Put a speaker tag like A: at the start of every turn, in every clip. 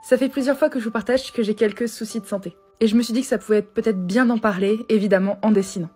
A: Ça fait plusieurs fois que je vous partage que j'ai quelques soucis de santé. Et je me suis dit que ça pouvait être peut-être bien d'en parler, évidemment en dessinant.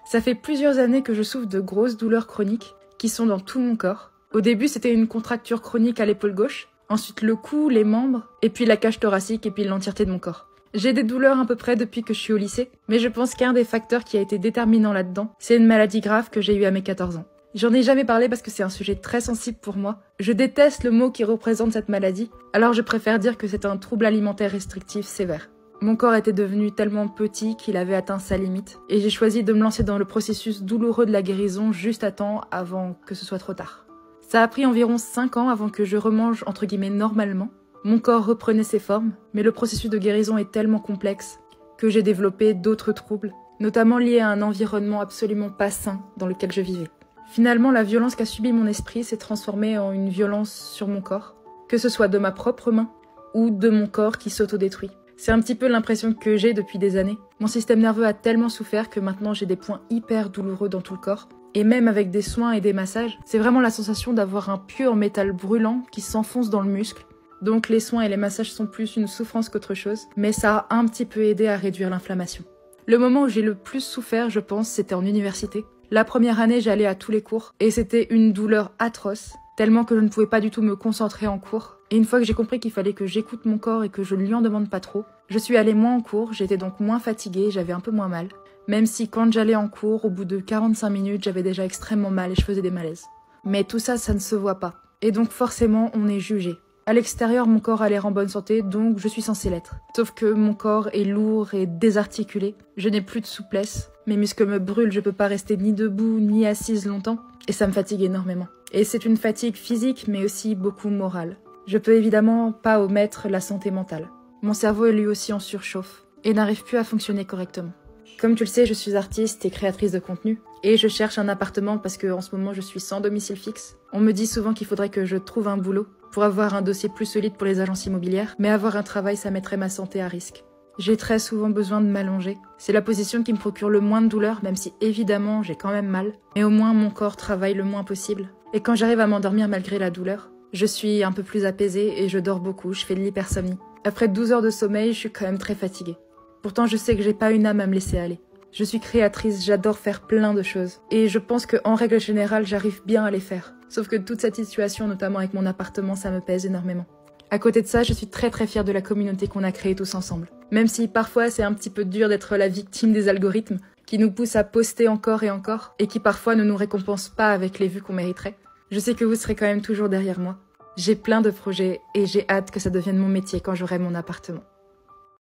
A: Ça fait plusieurs années que je souffre de grosses douleurs chroniques qui sont dans tout mon corps. Au début, c'était une contracture chronique à l'épaule gauche, ensuite le cou, les membres, et puis la cage thoracique et puis l'entièreté de mon corps. J'ai des douleurs à peu près depuis que je suis au lycée, mais je pense qu'un des facteurs qui a été déterminant là-dedans, c'est une maladie grave que j'ai eue à mes 14 ans. J'en ai jamais parlé parce que c'est un sujet très sensible pour moi. Je déteste le mot qui représente cette maladie, alors je préfère dire que c'est un trouble alimentaire restrictif sévère. Mon corps était devenu tellement petit qu'il avait atteint sa limite, et j'ai choisi de me lancer dans le processus douloureux de la guérison juste à temps avant que ce soit trop tard. Ça a pris environ 5 ans avant que je remange entre guillemets normalement. Mon corps reprenait ses formes, mais le processus de guérison est tellement complexe que j'ai développé d'autres troubles, notamment liés à un environnement absolument pas sain dans lequel je vivais. Finalement, la violence qu'a subie mon esprit s'est transformée en une violence sur mon corps, que ce soit de ma propre main ou de mon corps qui s'autodétruit. C'est un petit peu l'impression que j'ai depuis des années. Mon système nerveux a tellement souffert que maintenant j'ai des points hyper douloureux dans tout le corps. Et même avec des soins et des massages, c'est vraiment la sensation d'avoir un pieu en métal brûlant qui s'enfonce dans le muscle. Donc les soins et les massages sont plus une souffrance qu'autre chose, mais ça a un petit peu aidé à réduire l'inflammation. Le moment où j'ai le plus souffert, je pense, c'était en université. La première année, j'allais à tous les cours, et c'était une douleur atroce, tellement que je ne pouvais pas du tout me concentrer en cours. Et une fois que j'ai compris qu'il fallait que j'écoute mon corps et que je ne lui en demande pas trop, je suis allée moins en cours, j'étais donc moins fatiguée, j'avais un peu moins mal. Même si quand j'allais en cours, au bout de 45 minutes, j'avais déjà extrêmement mal et je faisais des malaises. Mais tout ça, ça ne se voit pas. Et donc forcément, on est jugé. À l'extérieur, mon corps a l'air en bonne santé, donc je suis censée l'être. Sauf que mon corps est lourd et désarticulé. Je n'ai plus de souplesse. Mes muscles me brûlent, je peux pas rester ni debout, ni assise longtemps. Et ça me fatigue énormément. Et c'est une fatigue physique, mais aussi beaucoup morale. Je peux évidemment pas omettre la santé mentale. Mon cerveau est lui aussi en surchauffe et n'arrive plus à fonctionner correctement. Comme tu le sais, je suis artiste et créatrice de contenu. Et je cherche un appartement parce que en ce moment je suis sans domicile fixe. On me dit souvent qu'il faudrait que je trouve un boulot pour avoir un dossier plus solide pour les agences immobilières, mais avoir un travail, ça mettrait ma santé à risque. J'ai très souvent besoin de m'allonger. C'est la position qui me procure le moins de douleur, même si évidemment j'ai quand même mal. Mais au moins mon corps travaille le moins possible. Et quand j'arrive à m'endormir malgré la douleur, je suis un peu plus apaisée et je dors beaucoup, je fais de l'hypersomnie. Après 12 heures de sommeil, je suis quand même très fatiguée. Pourtant je sais que j'ai pas une âme à me laisser aller. Je suis créatrice, j'adore faire plein de choses. Et je pense qu'en règle générale, j'arrive bien à les faire. Sauf que toute cette situation, notamment avec mon appartement, ça me pèse énormément. À côté de ça, je suis très très fière de la communauté qu'on a créée tous ensemble. Même si parfois c'est un petit peu dur d'être la victime des algorithmes, qui nous poussent à poster encore et encore, et qui parfois ne nous récompensent pas avec les vues qu'on mériterait. Je sais que vous serez quand même toujours derrière moi. J'ai plein de projets et j'ai hâte que ça devienne mon métier quand j'aurai mon appartement.